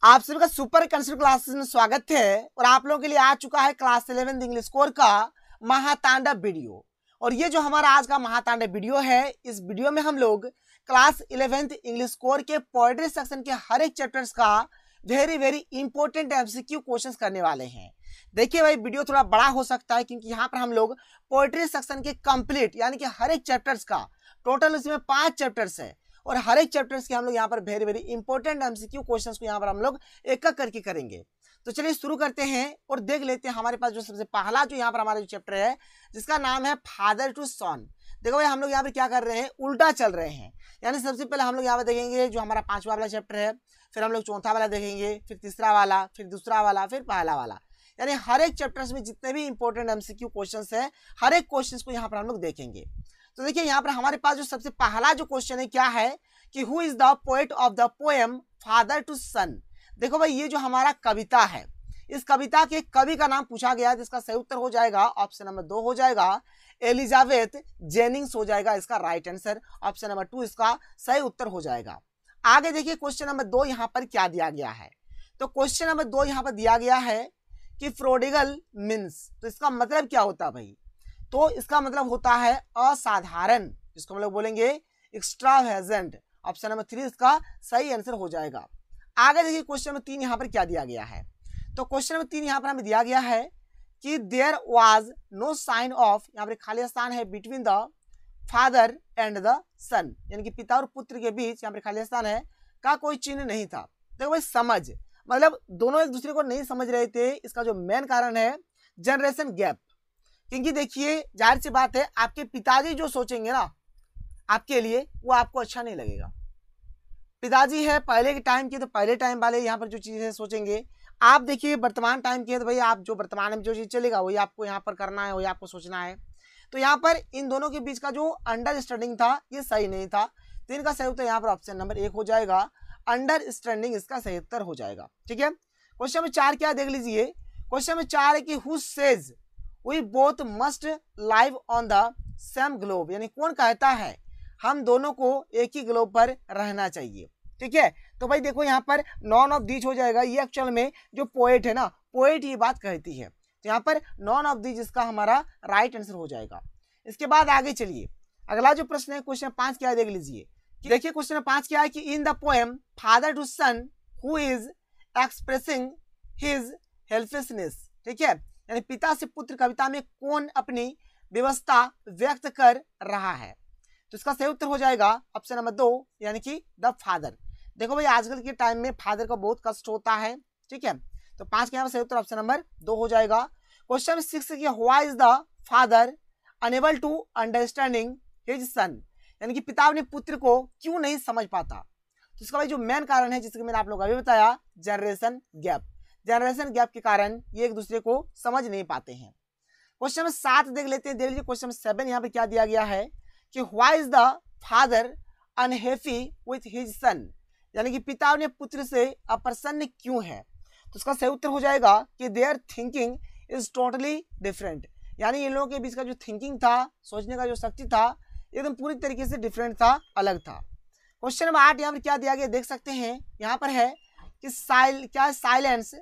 आप सभी का सुपर कंसेप्ट क्लासेस में स्वागत है और आप लोगों के लिए आ चुका है क्लास 11 इंग्लिश कोर का महातांडव वीडियो। और ये जो हमारा आज का महातांडव वीडियो है, इस वीडियो में हम लोग क्लास 11 इंग्लिश कोर के पोएट्री सेक्शन के हर एक चैप्टर्स का वेरी इंपॉर्टेंट एमसीक्यू क्वेश्चंस करने वाले हैं। देखिए भाई, वीडियो थोड़ा बड़ा हो सकता है क्योंकि यहाँ पर हम लोग पोएट्री सेक्शन के कंप्लीट यानी कि हर एक चैप्टर्स का टोटल इसमें 5 चैप्टर्स है और हर एक चैप्टर्स के हम लोग यहाँ पर वेरी इंपॉर्टेंट एमसीक्यू क्वेश्चंस को यहाँ पर हम लोग एक एक करके करेंगे। तो चलिए शुरू करते हैं और देख लेते हैं हमारे पास जो सबसे पहला जो यहाँ पर हमारा जो चैप्टर है जिसका नाम है फादर टू सन। देखो भाई, हम लोग यहाँ पर क्या कर रहे हैं, उल्टा चल रहे हैं। यानी सबसे पहले हम लोग यहाँ पर देखेंगे जो हमारा 5वां वाला चैप्टर है, फिर हम लोग 4था वाला देखेंगे, फिर तीसरा वाला, फिर दूसरा वाला, फिर पहला वाला। यानी हर एक चैप्टर्स में जितने भी इंपॉर्टेंट एमसीक्यू क्वेश्चंस है हर एक क्वेश्चंस को यहाँ पर हम लोग देखेंगे। तो देखिए यहाँ पर हमारे पास जो सबसे पहला जो क्वेश्चन है क्या है कि who is the poet of the poem father to son. देखो भाई, ये जो हमारा कविता है, इस कविता के कवि का नाम पूछा गया है, जिसका सही उत्तर हो जाएगा ऑप्शन नंबर 2 हो जाएगा एलिजाबेथ जेनिंग्स हो जाएगा इसका राइट आंसर। ऑप्शन नंबर 2 इसका सही उत्तर हो जाएगा। आगे देखिए क्वेश्चन नंबर 2 यहाँ पर क्या दिया गया है। तो क्वेश्चन नंबर 2 यहाँ पर दिया गया है कि प्रोडिगल मीन्स, तो इसका मतलब क्या होता है भाई? तो इसका मतलब होता है असाधारण, जिसको हम लोग बोलेंगे एक्स्ट्रावेगेंट। ऑप्शन नंबर 3 इसका सही आंसर हो जाएगा। आगे देखिए क्वेश्चन नंबर 3 यहाँ पर क्या दिया गया है। तो क्वेश्चन नंबर 3 यहाँ पर हमें दिया गया है कि there was no sign of, यहाँ पर खाली स्थान है, between the father and the son, यानी कि पिता और पुत्र के बीच यहाँ पर खाली स्थान है का कोई चिन्ह नहीं था। देखो भाई, समझ मतलब दोनों एक दूसरे को नहीं समझ रहे थे। इसका जो मेन कारण है जनरेशन गैप। क्योंकि देखिए जाहिर सी बात है, आपके पिताजी जो सोचेंगे ना आपके लिए, वो आपको अच्छा नहीं लगेगा। पिताजी है पहले के टाइम के, तो पहले टाइम वाले यहाँ पर जो चीजें सोचेंगे। आप देखिए वर्तमान टाइम के, तो भाई आप जो वर्तमान में जो चीज चलेगा वही आपको यहाँ पर करना है, वही आपको सोचना है। तो यहाँ पर इन दोनों के बीच का जो अंडरस्टैंडिंग था ये सही नहीं था। तो इनका सही उत्तर यहाँ पर ऑप्शन नंबर 1 हो जाएगा, अंडरस्टैंडिंग इसका सही उत्तर हो जाएगा। ठीक है, क्वेश्चन नंबर 4 क्या देख लीजिए। क्वेश्चन नंबर 4 है कि who says we both must live on the same globe, यानी कौन कहता है हम दोनों को एक ही ग्लोब पर रहना चाहिए। ठीक है, तो भाई देखो यहाँ पर नॉन ऑफ दीज हो जाएगा। ये एक्चुअल में जो पोएट है ना, पोएट ये बात कहती है, तो यहाँ पर नॉन ऑफ दीज इसका हमारा राइट आंसर हो जाएगा। इसके बाद आगे चलिए, अगला जो प्रश्न है क्वेश्चन 5 क्या है देख लीजिए। देखिए क्वेश्चन 5 क्या है कि in the poem father to son who is expressing his helplessness. ठीक है, यानी पिता से पुत्र कविता में कौन अपनी व्यवस्था व्यक्त कर रहा है। तो इसका सही उत्तर हो जाएगा ऑप्शन नंबर 2 यानी कि द फादर। देखो भाई, आजकल के टाइम में फादर का बहुत कष्ट होता है। ठीक है, तो 5 के यहाँ पर सही उत्तर ऑप्शन नंबर 2 हो जाएगा। क्वेश्चन 6 की why is the father unable to understanding his son, यानी कि पिता अपने पुत्र को क्यों नहीं समझ पाता। तो इसका भाई जो मेन कारण है, जिसके मैंने आप लोग अभी बताया, जनरेशन गैप। जनरेशन गैप के कारण ये एक दूसरे को समझ नहीं पाते हैं। क्वेश्चन नंबर 7 देख लेते हैं। देख लीजिए क्वेश्चन नंबर 7 यहाँ पे क्या दिया गया है कि why is the father unhappy with his son, यानी कि पिता अपने पुत्र से अप्रसन्न क्यों है। तो इसका सही उत्तर हो जाएगा कि there thinking is totally different, यानी इन लोगों के बीच का जो थिंकिंग था, सोचने का जो शक्ति था, एकदम पूरी तरीके से डिफरेंट था, अलग था। क्वेश्चन नंबर 8 यहाँ पर क्या दिया गया देख सकते हैं। यहाँ पर है कि साइलेंस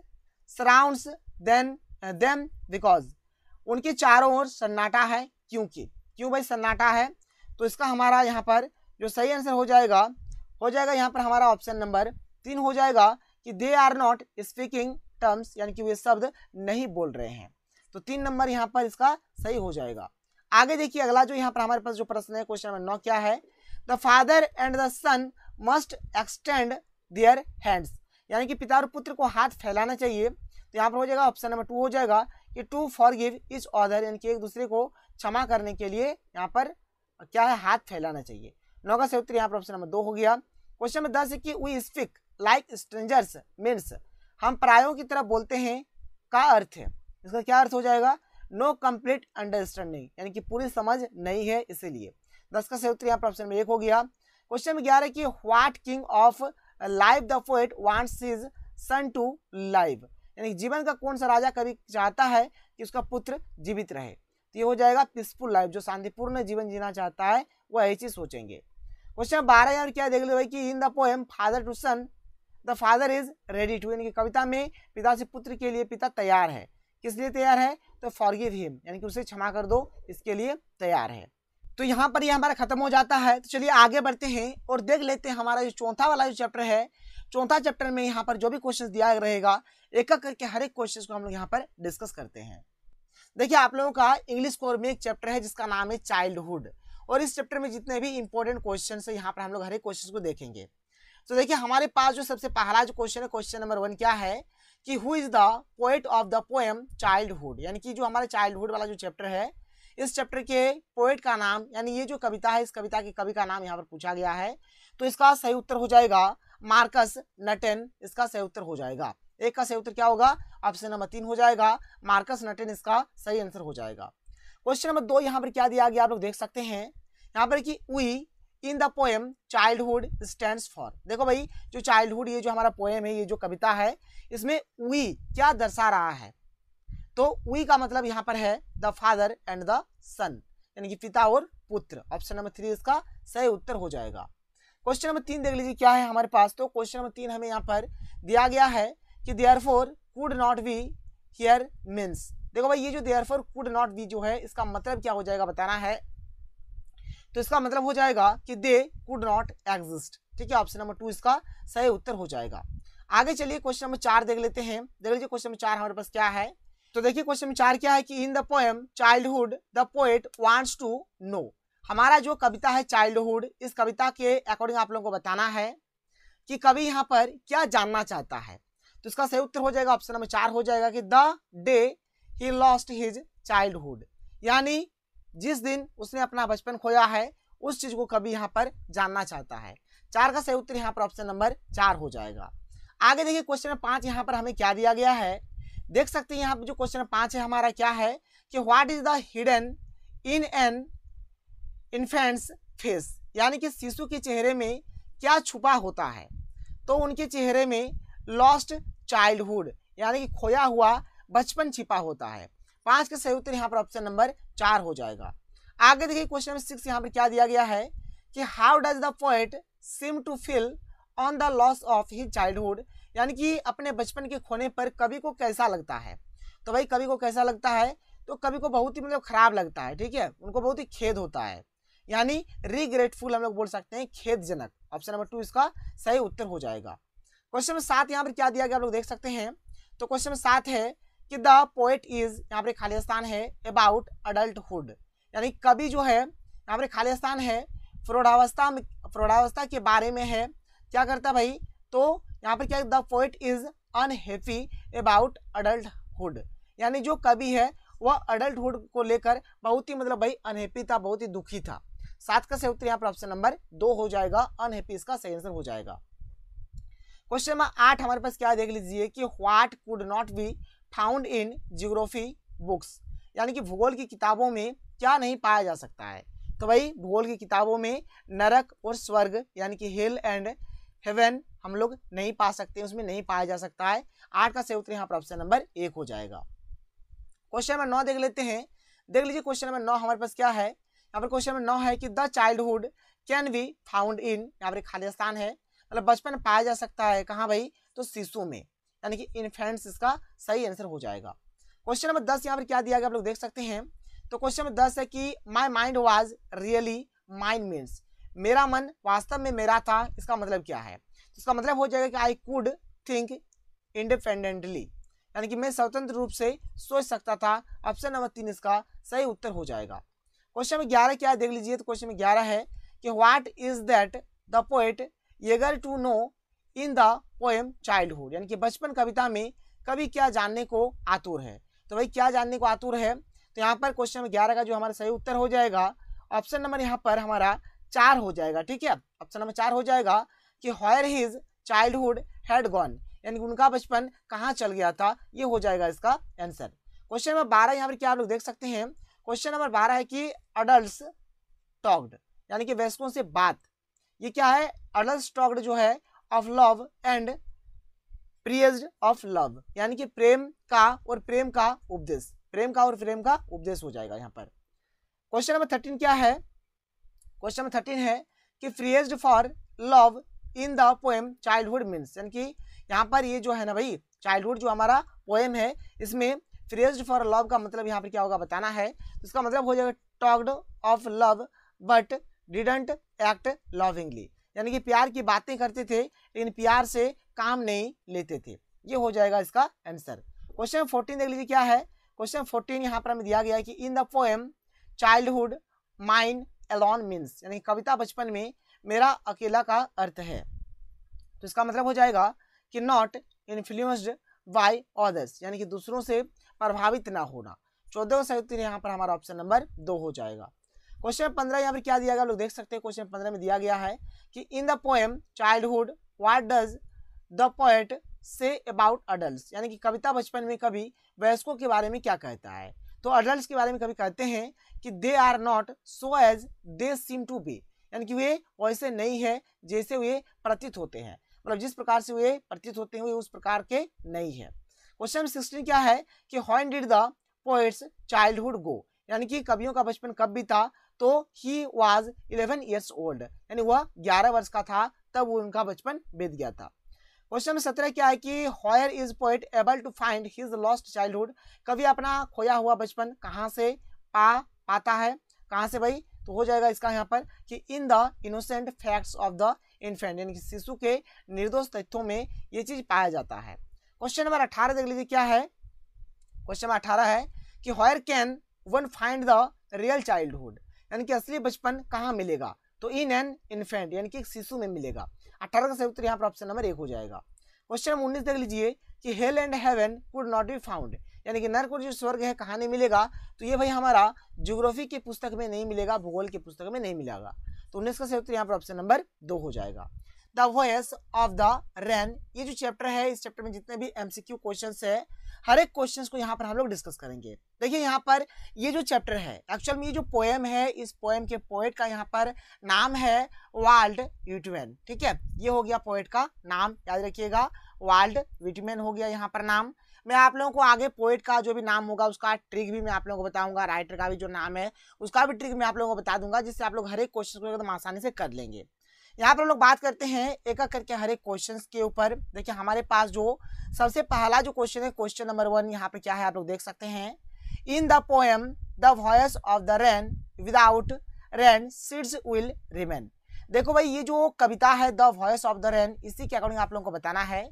सराउंड्स देम बिकॉज, उनके चारों ओर सन्नाटा है क्योंकि। क्यों भाई सन्नाटा है? तो इसका हमारा यहाँ पर जो सही आंसर हो जाएगा यहाँ पर हमारा ऑप्शन नंबर 3 हो जाएगा कि they are not speaking terms, यानी कि वे शब्द नहीं बोल रहे हैं। तो 3 नंबर यहाँ पर इसका सही हो जाएगा। आगे देखिए अगला जो यहाँ पर हमारे पास जो प्रश्न है क्वेश्चन नंबर 9 क्या है। The father and the son must extend their hands, यानी कि पिता और पुत्र को हाथ फैलाना चाहिए। तो यहाँ पर हो जाएगा ऑप्शन नंबर 2 हो जाएगा कि टू फॉरगिव ईच अदर, यानी कि एक दूसरे को क्षमा करने के लिए यहाँ पर क्या है, हाथ फैलाना चाहिए। 9 का सही उत्तर यहाँ पर ऑप्शन नंबर 2 हो गया। क्वेश्चन नंबर 10 है कि we speak like strangers means, हम परायों की तरह बोलते हैं का अर्थ है। इसका क्या अर्थ हो जाएगा? नो कंप्लीट अंडरस्टैंडिंग, यानी कि पूरी समझ नहीं है इसीलिए। 10 का सही उत्तर यहाँ पर ऑप्शन में 1 हो गया। क्वेश्चन नंबर 11 की what kind of life the poet wants his son to live, यानी जीवन का कौन सा राजा कभी चाहता है कि उसका पुत्र जीवित रहे। तो ये हो जाएगा पीसफुल लाइफ, जो शांतिपूर्ण जीवन जीना चाहता है वो यही चीज सोचेंगे। क्वेश्चन 12 यार क्या देख लो भाई कि in the poem father to son the father is ready to, यानी कि कविता में पिता से पुत्र के लिए पिता तैयार है। किस लिए तैयार है? तो फॉरगिव हिम, यानी कि उसे क्षमा कर दो, इसके लिए तैयार है। तो यहाँ पर ये हमारा खत्म हो जाता है। तो चलिए आगे बढ़ते हैं और देख लेते हैं हमारा जो चौथा वाला जो चैप्टर है। चौथा चैप्टर में यहाँ पर जो भी क्वेश्चन दिया रहेगा एक एक करके हर एक क्वेश्चन को हम लोग यहाँ पर डिस्कस करते हैं। देखिए आप लोगों का इंग्लिश कोर में एक चैप्टर है जिसका नाम है चाइल्डहुड, और इस चैप्टर में जितने भी इंपॉर्टेंट क्वेश्चन है यहाँ पर हम लोग हर एक क्वेश्चन को देखेंगे। तो देखिए हमारे पास जो सबसे पहला जो क्वेश्चन है, क्वेश्चन नंबर 1 क्या है कि who is the poet of the poem childhood, यानी कि जो हमारे चाइल्डहुड वाला जो चैप्टर है इस चैप्टर के पोएट का नाम, यानी ये जो कविता है इस कविता के कवि का नाम यहाँ पर पूछा गया है। तो इसका सही उत्तर हो जाएगा मार्कस नटेन, इसका सही उत्तर हो जाएगा। एक का सही उत्तर क्या होगा? ऑप्शन नंबर 3 हो जाएगा, मार्कस नटेन इसका सही आंसर हो जाएगा। क्वेश्चन नंबर 2 यहाँ पर क्या दिया गया आप लोग देख सकते हैं यहाँ पर कि we in the poem childhood stands for. देखो भाई जो चाइल्डहुड ये जो हमारा पोएम है, ये जो कविता है, इसमें वी क्या दर्शा रहा है? तो वी का मतलब यहाँ पर है the father and the son, यानी कि पिता और पुत्र। ऑप्शन नंबर 3 इसका सही उत्तर हो जाएगा। क्वेश्चन नंबर 3 देख लीजिए क्या है हमारे पास। तो क्वेश्चन नंबर 3 हमें यहाँ पर दिया गया है कि therefore could not be here means. देखो भाई ये जो देयरफॉर कुड नॉट बी जो है इसका मतलब क्या हो जाएगा बताना है। तो इसका मतलब हो जाएगा कि दे कुड नॉट एग्जिस्ट। ठीक है, ऑप्शन नंबर 2 इसका सही उत्तर हो जाएगा। आगे चलिए क्वेश्चन नंबर 4 देख लेते हैं। देख लीजिए क्वेश्चन नंबर 4 हमारे पास क्या है। तो देखिए क्वेश्चन नंबर 4 क्या है कि in the poem childhood the poet wants to know. हमारा जो कविता है चाइल्डहुड, इस कविता के अकॉर्डिंग आप लोगों को बताना है कि कवि यहाँ पर क्या जानना चाहता है। तो इसका सही उत्तर हो जाएगा, ऑप्शन नंबर 4 हो जाएगा कि the day he lost his childhood, यानी जिस दिन उसने अपना बचपन खोया है उस चीज को कवि यहाँ पर जानना चाहता है। 4 का सही उत्तर यहाँ पर ऑप्शन नंबर 4 हो जाएगा। आगे देखिए क्वेश्चन नंबर 5 यहाँ पर हमें क्या दिया गया है। देख सकते हैं यहाँ पर जो क्वेश्चन नंबर 5 है हमारा क्या है कि what is the hidden in an infants face, यानी कि शिशु के चेहरे में क्या छुपा होता है। तो उनके चेहरे में लॉस्ट चाइल्डहुड, यानी कि खोया हुआ बचपन छिपा होता है। 5 के सही उत्तर यहाँ पर ऑप्शन नंबर 4 हो जाएगा। आगे देखिए क्वेश्चन नंबर 6 यहाँ पर क्या दिया गया है कि how does the poet seem to feel on the loss of his childhood, यानी कि अपने बचपन के खोने पर कवि को कैसा लगता है। तो भाई कवि को कैसा लगता है? तो कवि को बहुत ही मतलब खराब लगता है। ठीक है, उनको बहुत ही खेद होता है, यानी रिग्रेटफुल हम लोग बोल सकते हैं, खेदजनक। ऑप्शन नंबर 2 इसका सही उत्तर हो जाएगा। क्वेश्चन नंबर 7 यहाँ पर क्या दिया गया आप लोग देख सकते हैं। तो क्वेश्चन नंबर 7 है कि द पोएट इज, यहाँ पर खाली स्थान है, अबाउट अडल्टहुड, यानी कवि जो है यहाँ पर खाली स्थान है प्रौढ़ावस्था के बारे में है। क्या करता है भाई? तो यहाँ पर क्या the poet is unhappy about adulthood, यानी जो कवि है वह अडल्टहुड को लेकर बहुत ही मतलब भाई अनहैप्पी था, बहुत ही दुखी था। 7 का सही उत्तर यहाँ पर ऑप्शन नंबर 2 हो जाएगा, अनहैप्पी इसका सही आंसर हो जाएगा। क्वेश्चन नंबर 8 हमारे पास क्या देख लीजिए कि what could not be found in geography books, यानी कि भूगोल की किताबों में क्या नहीं पाया जा सकता है। तो भाई भूगोल की किताबों में नरक और स्वर्ग, यानी कि हेल एंड हेवन हम लोग नहीं पा सकते, उसमें नहीं पाया जा सकता है। 8 का सही उत्तर यहाँ पर ऑप्शन नंबर 1 हो जाएगा। क्वेश्चन नंबर 9 देख लेते हैं। देख लीजिए क्वेश्चन नंबर 9 हमारे पास क्या है। यहाँ पर क्वेश्चन नंबर 9 है कि the childhood can be found in, यहाँ पर खाली स्थान है, मतलब बचपन पाया जा सकता है कहाँ भाई? तो शिशु में, यानी कि इन्फेंट्स इसका सही आंसर हो जाएगा। क्वेश्चन नंबर 10 यहाँ पर क्या दिया गया आप लोग देख सकते हैं। तो क्वेश्चन नंबर 10 है कि my mind was really mind means, मेरा मन वास्तव में मेरा था, इसका मतलब क्या है? तो इसका मतलब हो जाएगा कि आई कुड थिंक इंडिपेंडेंटली, यानी कि मैं स्वतंत्र रूप से सोच सकता था। ऑप्शन नंबर 3 इसका सही उत्तर हो जाएगा। क्वेश्चन नंबर 11 क्या देख लीजिए। तो क्वेश्चन नंबर 11 है कि what is that the poet eager to know in the poem childhood, यानी कि बचपन कविता में कवि क्या जानने को आतुर है। तो भाई क्या जानने को आतुर है? तो यहाँ पर क्वेश्चन नंबर 11 का जो हमारा सही उत्तर हो जाएगा ऑप्शन नंबर यहाँ पर हमारा 4 हो जाएगा। ठीक है, ऑप्शन नंबर 4 हो जाएगा कि where his childhood had gone, यानी कि उनका बचपन कहाँ चल गया था, ये हो जाएगा इसका आंसर। क्वेश्चन नंबर 12 यहाँ पर क्या आप लोग देख सकते हैं। क्वेश्चन नंबर 12 है कि अडल्ट्स टॉक्ड, यानी कि वयस्कों से बात, ये क्या है? अडल्ट्स टॉक्ड जो है of love and prized of love, यानी कि प्रेम का और प्रेम का उपदेश, प्रेम का और प्रेम का उपदेश हो जाएगा यहाँ पर। क्वेश्चन नंबर 13 क्या है? क्वेश्चन नंबर 13 है कि prized for love in the poem childhood means, यानी कि यहाँ पर ये जो है ना भाई चाइल्डहुड जो हमारा पोएम है इसमें फ्रेज्ड फॉर लव का मतलब यहाँ पर क्या होगा बताना है। तो इसका मतलब हो जाएगा talked of love but didn't act lovingly, यानी कि प्यार की बातें करते थे लेकिन प्यार से काम नहीं लेते थे। ये हो जाएगा इसका आंसर। क्वेश्चन 14 देख लीजिए क्या है। क्वेश्चन 14 यहाँ पर हमें दिया गया है कि in the poem childhood mine alone means, यानी कविता बचपन में मेरा अकेला का अर्थ है। तो इसका मतलब हो जाएगा कि नॉट इन्फ्लुएंस्ड बाय अदर्स, यानी कि दूसरों से प्रभावित ना होना। 14 सही उत्तर यहाँ पर हमारा ऑप्शन नंबर 2 हो जाएगा। क्वेश्चन 15 यहाँ पर क्या दिया गया लोग देख सकते हैं। क्वेश्चन 15 में दिया गया है कि in the poem childhood what does the poet say about adults, यानी कि कविता बचपन में कभी वयस्कों के बारे में क्या कहता है। तो अडल्ट्स के बारे में कभी कहते हैं कि they are not so as they seem to be, यानी कि वे वैसे नहीं है जैसे वे प्रतीत होते हैं, मतलब जिस प्रकार से वे प्रतीत होते हैं वे उस प्रकार के नहीं है। क्वेश्चन 16 क्या है कि when did the poets childhood गो, यानी कि कवियों का बचपन कब भी था। तो ही वाज 11 ईयर्स ओल्ड, यानी वह 11 वर्ष का था तब उनका बचपन बीत गया था। क्वेश्चन 17 क्या है कि where is poet able to find his lost childhood, कवि अपना खोया हुआ बचपन कहाँ से पाता है, कहाँ से भाई। तो हो जाएगा इसका यहाँ पर कि in the innocent facts of the infant, यानी कि शिशु के निर्दोष तथ्यों में ये चीज पाया जाता है। क्वेश्चन नंबर 18 देख लीजिए क्या है। क्वेश्चन नंबर 18 है कि where can one find the real childhood, यानी कि असली बचपन कहाँ मिलेगा। तो इन एन इन्फेंट, यानी कि एक शिशु में मिलेगा। 18 का सही उत्तर यहाँ पर ऑप्शन नंबर 1 हो जाएगा। क्वेश्चन 19 देख लीजिए कि hello and heaven could not be found, यानी कि नरक और जो स्वर्ग है कहाँ नहीं मिलेगा। तो ये भाई हमारा ज्योग्राफी की पुस्तक में नहीं मिलेगा, भूगोल की पुस्तक में नहीं मिलेगा। तो 19 का सही उत्तर यहाँ पर ऑप्शन नंबर 2 हो जाएगा। The voice of the rain, ये जो चैप्टर है इस चैप्टर में जितने भी एमसीक्यू क्वेश्चंस है हर एक क्वेश्चंस को यहाँ पर हम लोग डिस्कस करेंगे। देखिए यहाँ पर ये जो चैप्टर है एक्चुअल में ये जो पोएम है इस पोएम के पोएट का यहाँ पर नाम है वाल्ट व्हिटमैन, ठीक है। ये हो गया पोएट का नाम, याद रखिएगा वाल्ट व्हिटमैन हो गया यहाँ पर नाम। मैं आप लोगों को आगे पोएट का जो भी नाम होगा उसका ट्रिक भी मैं आप लोगों को बताऊंगा, राइटर का भी जो नाम है उसका भी ट्रिक मैं आप लोगों को बता दूंगा, जिससे आप लोग हर एक क्वेश्चन को एकदम आसानी से कर लेंगे। यहाँ पर हम लोग बात करते हैं एक एक करके हर एक क्वेश्चन के ऊपर। देखिए हमारे पास जो सबसे पहला जो क्वेश्चन है क्वेश्चन नंबर 1 यहाँ पे क्या है आप लोग देख सकते हैं। इन the poem the voice of the rain without rain seeds will remain. देखो भाई ये जो कविता है the voice of the rain, इसी के अकॉर्डिंग आप लोगों को बताना है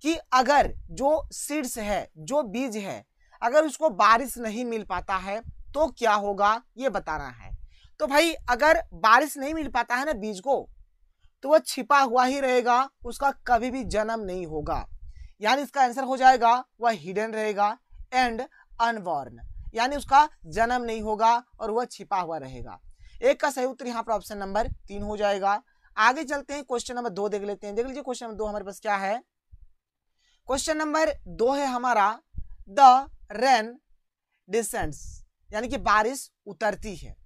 कि अगर जो सीड्स है जो बीज है अगर उसको बारिश नहीं मिल पाता है तो क्या होगा ये बताना है। तो भाई अगर बारिश नहीं मिल पाता है ना बीज को तो वह छिपा हुआ ही रहेगा, उसका कभी भी जन्म नहीं होगा, यानी इसका आंसर हो जाएगा वह हिडन रहेगा एंड अनबॉर्न, यानी उसका जन्म नहीं होगा और वह छिपा हुआ रहेगा। एक का सही उत्तर यहाँ पर ऑप्शन नंबर 3 हो जाएगा। आगे चलते हैं क्वेश्चन नंबर 2 देख लेते हैं। देख लीजिए क्वेश्चन नंबर 2 हमारे पास क्या है। क्वेश्चन नंबर 2 है हमारा द रेन डिसेंड्स, यानी कि बारिश उतरती है,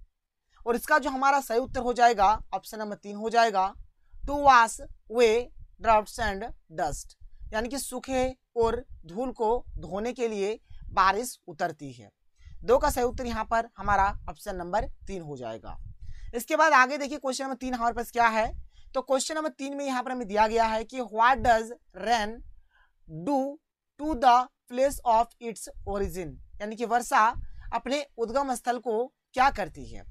और इसका जो हमारा सही उत्तर हो जाएगा ऑप्शन नंबर 3 हो जाएगा to wash way droughts and dust, यानी कि सूखे और धूल को धोने के लिए बारिश उतरती है। 2 का सही उत्तर यहाँ पर हमारा ऑप्शन नंबर 3 हो जाएगा। इसके बाद आगे देखिए क्वेश्चन नंबर 3 हमारे पास क्या है। तो क्वेश्चन नंबर 3 में यहाँ पर हमें दिया गया है कि what does rain do to the place of its origin, यानी कि वर्षा अपने उद्गम स्थल को क्या करती है।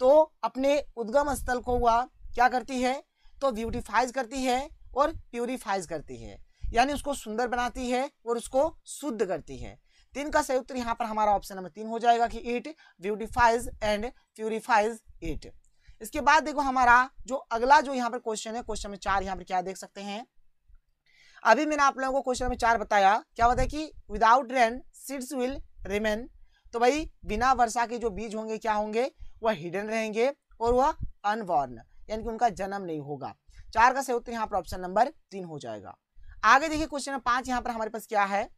तो अपने उद्गम स्थल को वह क्या करती है तो ब्यूटिफाइज करती है और प्यूरिफाइज करती है, यानी उसको सुंदर बनाती है और उसको शुद्ध करती है। 3 का सही उत्तर यहाँ पर हमारा ऑप्शन नंबर 3 हो जाएगा कि it beautifies and purifies it. इसके बाद देखो हमारा जो अगला जो यहाँ पर क्वेश्चन है क्वेश्चन नंबर 4 यहाँ पर क्या देख सकते हैं। अभी मैंने आप लोगों को क्वेश्चन नंबर 4 बताया, क्या बताया कि without rain seeds will remain. तो भाई बिना वर्षा के जो बीज होंगे क्या होंगे वह हिडन रहेंगे और वह अनबॉर्न, यानी कि उनका जन्म नहीं होगा। 4 का सही उत्तर यहाँ पर ऑप्शन नंबर 3 हो जाएगा। आगे देखिए क्वेश्चन नंबर 5 यहाँ पर हमारे पास क्या है।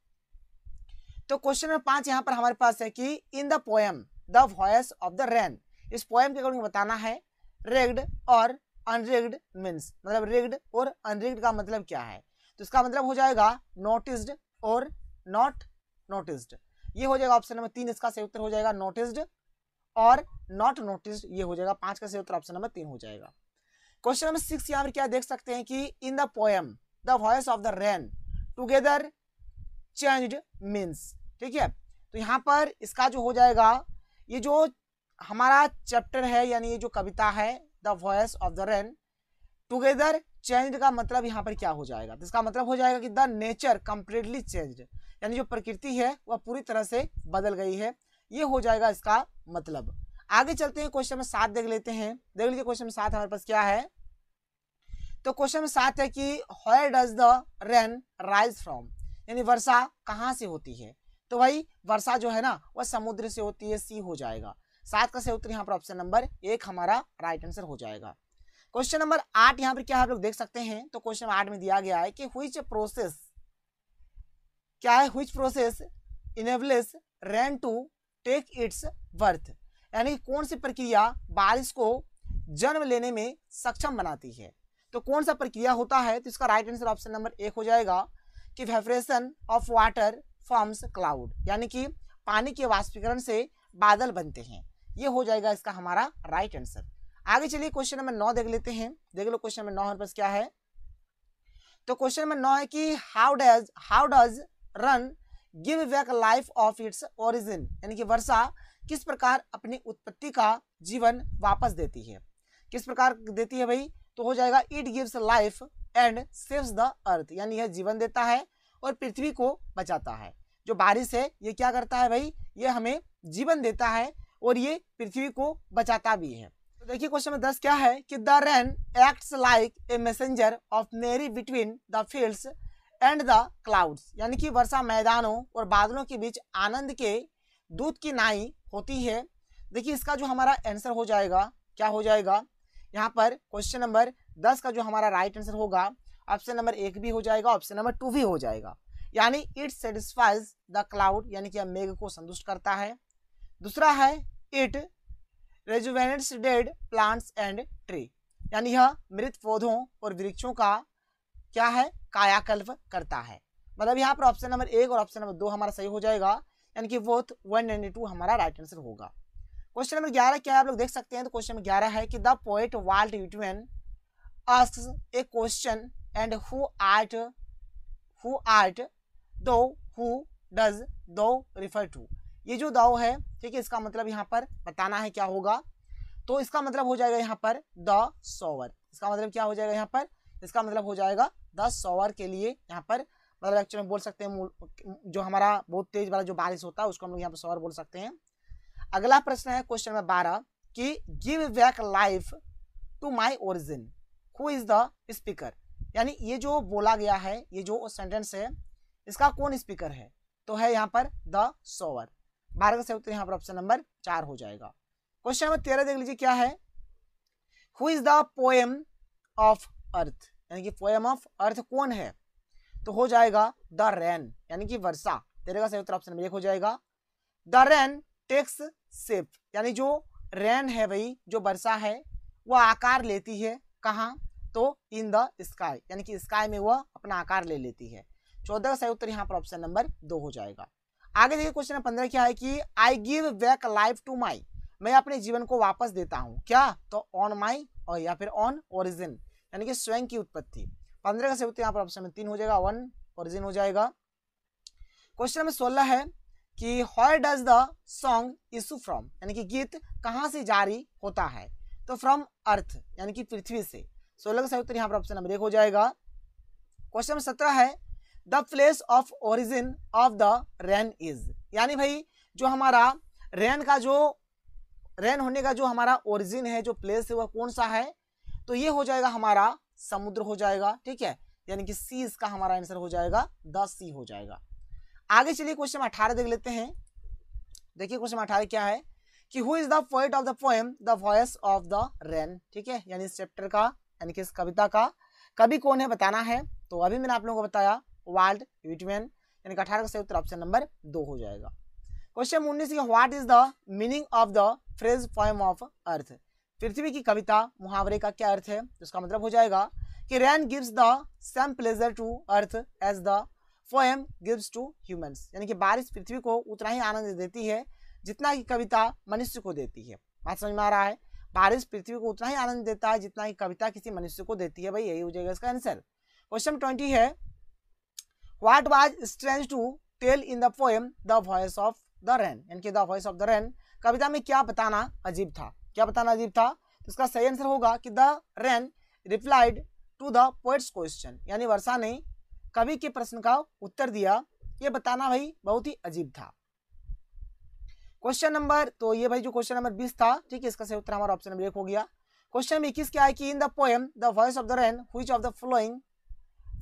तो क्वेश्चन नंबर 5 यहाँ पर हमारे पास है कि in the poem the voice of the rain, इस पोएम के अकॉर्डिंग बताना है रिग्ड और अनरिग्ड मीन्स, मतलब रिग्ड और अनरिग्ड का मतलब क्या है। तो इसका मतलब हो जाएगा नोटिस्ड और नॉट नोटिस्ड, ये हो जाएगा ऑप्शन नंबर 3। इसका सही उत्तर हो जाएगा नोटिस्ड और नॉट नोटिस्ड, ये हो जाएगा। 5 का सही उत्तर ऑप्शन नंबर 3 हो जाएगा। क्वेश्चन नंबर 6 यहाँ पर क्या देख सकते हैं कि in the poem the voice of the rain together changed means, ठीक है। तो यहाँ पर इसका जो हो जाएगा, ये जो हमारा चैप्टर है यानी ये जो कविता है the voice of the rain together changed का मतलब यहाँ पर क्या हो जाएगा, तो इसका मतलब हो जाएगा कि द नेचर कंप्लीटली चेंज्ड, यानी जो प्रकृति है वह पूरी तरह से बदल गई है, ये हो जाएगा इसका मतलब। आगे चलते हैं, क्वेश्चन में 7 देख लेते हैं। देख लीजिए क्वेश्चन में 7 हमारे पास क्या है। तो क्वेश्चन में 7 है कि where does the rain rise from, यानी वर्षा कहाँ से होती है। तो भाई वर्षा जो है ना वह समुद्र से होती है, सी हो जाएगा। 7 का सही उत्तर यहाँ पर ऑप्शन नंबर 1 हमारा राइट आंसर हो जाएगा। क्वेश्चन नंबर 8 यहाँ पर क्या आप लोग देख सकते हैं। तो क्वेश्चन नंबर 8 में दिया गया है कि व्हिच प्रोसेस क्या है, which process enables rain to take its birth, यानी कौन सी प्रक्रिया बारिश को जन्म लेने में सक्षम बनाती है। तो कौन सा प्रक्रिया होता है, तो इसका राइट आंसर ऑप्शन नंबर 1 हो जाएगा कि वेपरेशन ऑफ वाटर फॉर्म्स क्लाउड, यानी कि पानी के वाष्पीकरण से बादल बनते हैं, ये हो जाएगा इसका हमारा राइट आंसर। आगे चलिए क्वेश्चन नंबर 9 देख लेते हैं। देख लो क्वेश्चन नंबर 9 हमारे पास क्या है। तो क्वेश्चन नंबर 9 है कि how does run give back life of its origin, यानी कि वर्षा किस प्रकार अपनी उत्पत्ति का जीवन वापस देती है। किस प्रकार देती है भाई, तो हो जाएगा it gives life and saves the earth, यानी यह जीवन देता है और पृथ्वी को बचाता है। जो बारिश है ये क्या करता है भाई, ये हमें जीवन देता है और ये पृथ्वी को बचाता भी है। तो देखिए क्वेश्चन में 10 क्या है कि the rain acts like a messenger of merry between the fields and the clouds, यानी कि वर्षा मैदानों और बादलों के बीच आनंद के दूत की नाई होती है। देखिए इसका जो हमारा आंसर हो जाएगा क्या हो जाएगा, यहाँ पर क्वेश्चन नंबर 10 का जो हमारा राइट आंसर होगा ऑप्शन नंबर 1 भी हो जाएगा, ऑप्शन नंबर 2 भी हो जाएगा, यानी इट सेटिस्फाइज द क्लाउड, यानी कि मेघ को संतुष्ट करता है। दूसरा है it rejuvenates dead plants and tree, यानी यह मृत पौधों और वृक्षों का क्या है, कायाकल्प करता है। मतलब यहाँ पर ऑप्शन नंबर 1 और ऑप्शन नंबर 2 हमारा सही हो जाएगा, यानी कि बोथ 1 एंड 2 हमारा राइट आंसर होगा। क्वेश्चन नंबर 11 क्या है आप लोग देख सकते हैं। तो क्वेश्चन नंबर 11 है कि the poet Walt Whitman asks a question and who art thou who does thou refer to, ये जो दाव है ठीक है, इसका मतलब यहाँ पर बताना है क्या होगा। तो इसका मतलब हो जाएगा यहाँ पर द सोवर, इसका मतलब क्या हो जाएगा यहाँ पर, इसका मतलब हो जाएगा द सोवर के लिए यहाँ पर मतलब एक्चुअली बोल सकते हैं जो हमारा बहुत तेज वाला जो बारिश होता है उसको हम लोग यहाँ पर सोवर बोल सकते हैं। अगला प्रश्न है क्वेश्चन नंबर 12 कि give back life to my origin who is the speaker, यानी ये जो बोला गया है ये जो सेंटेंस है इसका कौन स्पीकर है, तो है यहाँ पर द सोवर। 12 का सही उत्तर यहाँ पर ऑप्शन नंबर 4 हो जाएगा। क्वेश्चन नंबर 13 देख लीजिए क्या है, who is the poem of अर्थ, यानी कि पोएम ऑफ अर्थ कौन है, तो हो जाएगा द रेन, यानी कि वर्षा। 13 का सही उत्तर ऑप्शन नंबर 1 हो जाएगा। द रेन टेक्स शेप, यानी जो रेन है भाई जो वर्षा है वह आकार लेती है कहाँ, तो इन द स्काई, यानी कि स्काई में वह अपना आकार ले लेती है। 14 का सही उत्तर यहाँ पर ऑप्शन नंबर 2 हो जाएगा। आगे देखिए क्वेश्चन नंबर 15 क्या है कि I give back life to my, मैं अपने जीवन को वापस देता हूँ क्या, तो ऑन माई और या फिर ऑन ओरिजिन, यानी कि स्वयं की उत्पत्ति। 15 का सही उत्तर यहाँ पर ऑप्शन में 3 हो जाएगा, ऑन ओरिजिन हो जाएगा। क्वेश्चन नंबर 16 है कि where does the song issue from, यानी कि गीत कहाँ से जारी होता है, तो फ्रॉम अर्थ, यानी कि पृथ्वी से। 16 का सही उत्तर यहाँ पर ऑप्शन नंबर 1 हो जाएगा। क्वेश्चन नंबर 17 है the place of origin of the rain is, यानी भाई जो हमारा रेन का जो रेन होने का जो हमारा ओरिजिन है जो प्लेस है वह कौन सा है, तो ये हो जाएगा हमारा समुद्र हो जाएगा, ठीक है, यानी कि सी इसका हमारा आंसर हो जाएगा, द सी हो जाएगा। आगे चलिए क्वेश्चन 18 देख लेते हैं। देखिए क्वेश्चन 18 क्या है कि who is the poet of the poem the voice of the rain, ठीक है, यानी इस चैप्टर का यानी कि इस कविता का कवि कौन है बताना है। तो अभी मैंने आप लोगों को बताया वाल्ट व्हिटमैन, यानी कि 18 का सही उत्तर ऑप्शन नंबर 2 हो जाएगा। Question 19 what is the meaning of the phrase poem of earth, पृथ्वी की कविता मुहावरे का क्या अर्थ है, तो इसका मतलब हो जाएगा कि rain gives the same pleasure to earth as the poem gives to humans, यानी कि बारिश पृथ्वी को उतना ही आनंद देती है जितना कि कविता मनुष्य को देती है। बात समझ में आ रहा है। बारिश पृथ्वी को उतना ही आनंद देता है जितना ही कविता किसी मनुष्य को देती है। भाई यही हो जाएगा इसका आंसर। क्वेश्चन 20 है, what was strange to tell in the poem the voice of the rain, यानी कि the voice of the rain, कविता में क्या बताना अजीब था, क्या बताना अजीब था। तो इसका सही आंसर होगा कि the rain replied to the poet's question, यानी वर्षा ने कवि के प्रश्न का उत्तर दिया, ये बताना भाई बहुत ही अजीब था। क्वेश्चन नंबर, तो ये भाई जो क्वेश्चन नंबर 20 था, ठीक है, इसका सही उत्तर हमारा ऑप्शन नंबर 1 हो गया। क्वेश्चन नंबर 21 क्या है कि in the poem the voice of the rain which of the following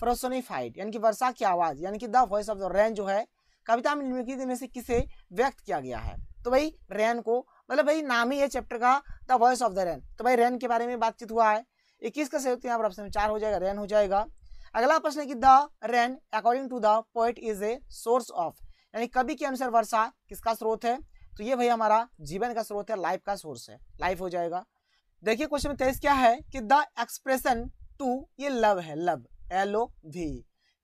personified, यानी कि वर्षा की आवाज, यानी कि the voice of the rain जो है कविता में निम्नलिखित में से किसे व्यक्त किया गया है। तो भाई रेन को, मतलब भाई नाम ही है चैप्टर का the voice of the rain, तो भाई रेन के बारे में बातचीत हुआ है। 21 का सही उत्तर यहाँ पर ऑप्शन 4 हो जाएगा, रेन हो जाएगा। अगला प्रश्न है कि the rain according to the poet is a source of, यानी कवि के अनुसार वर्षा किसका स्रोत है। तो ये भाई हमारा जीवन का स्रोत है, लाइफ का सोर्स है, लाइफ हो जाएगा। देखिए क्वेश्चन 23 क्या है कि द एक्सप्रेशन टू, ये लव है, लव LOV,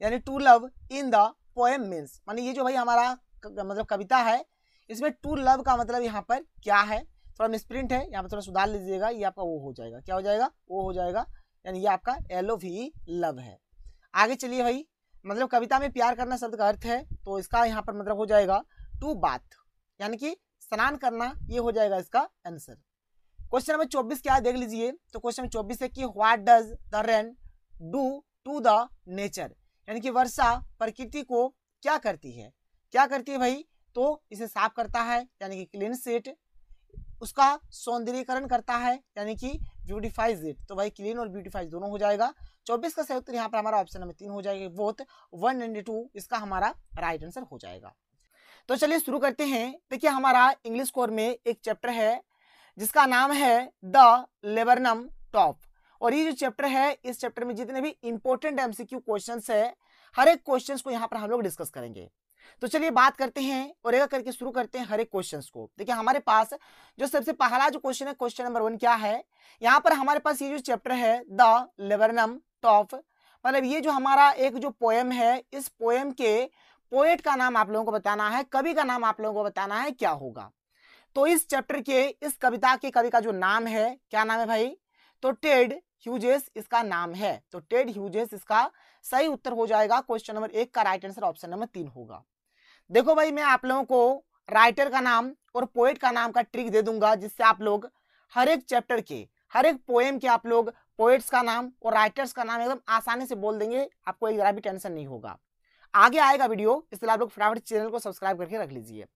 यानी to love in the poem means, माने ये जो भाई हमारा मतलब कविता है इसमें टू लव का मतलब यहाँ पर क्या है। थोड़ा मिसप्रिंट है, यहाँ पर थोड़ा सुधार लीजिएगा, ये आपका वो हो जाएगा, क्या हो जाएगा, वो हो जाएगा, यानी ये आपका LOV लव है। आगे चलिए भाई, मतलब कविता में प्यार करना शब्द का अर्थ है, तो इसका यहाँ पर मतलब हो जाएगा टू बाथ, यानी कि स्नान करना, ये हो जाएगा इसका आंसर। क्वेश्चन नंबर 24 क्या है देख लीजिए। तो क्वेश्चन नंबर 24 है कि what does the rain do to the nature, यानी कि वर्षा प्रकृति को क्या करती है, क्या करती है भाई। तो इसे साफ करता है, यानी कि क्लीन इट, उसका सौंदर्यीकरण करता है, यानी कि ब्यूटिफाइज इट। तो भाई क्लीन और ब्यूटिफाइज दोनों हो जाएगा। 24 का सही उत्तर यहाँ पर हमारा ऑप्शन नंबर 3 हो जाएगा, बोथ 1 एंड 2 इसका हमारा राइट आंसर हो जाएगा। तो चलिए शुरू करते हैं। देखिए हमारा इंग्लिश कोर में एक चैप्टर है जिसका नाम है द लेबरनम टॉप, और ये जो चैप्टर है इस चैप्टर में जितने भी इंपॉर्टेंट MCQ क्वेश्चंस है हर एक क्वेश्चंस को यहाँ पर हम लोग डिस्कस करेंगे। तो चलिए बात करते हैं और एक करके शुरू करते हैं हर एक क्वेश्चंस को। देखिए हमारे पास जो सबसे पहला जो क्वेश्चन है, क्वेश्चन नंबर 1 क्या है, यहाँ पर हमारे पास ये जो चैप्टर है द लेबरनम टॉप, मतलब ये जो हमारा एक जो पोएम है, इस पोएम के पोएट का नाम आप लोगों को बताना है, कवि का नाम आप लोगों को बताना है, क्या होगा। तो इस चैप्टर के, इस कविता के कवि का जो नाम है, क्या नाम है भाई, तो टेड ह्यूजेस इसका नाम है। तो टेड ह्यूजेस इसका सही उत्तर हो जाएगा। क्वेश्चन नंबर 1 का राइट आंसर ऑप्शन नंबर 3 होगा। देखो भाई मैं आप लोगों को राइटर का नाम और पोएट का नाम का ट्रिक दे दूंगा, जिससे आप लोग हर एक चैप्टर के, हर एक पोएम के आप लोग पोएट्स का नाम और राइटर्स का नाम एकदम आसानी से बोल देंगे, आपको एक जरा भी टेंशन नहीं होगा। आगे आएगा वीडियो, इसलिए आप लोग फटाफट चैनल को सब्सक्राइब करके रख लीजिए।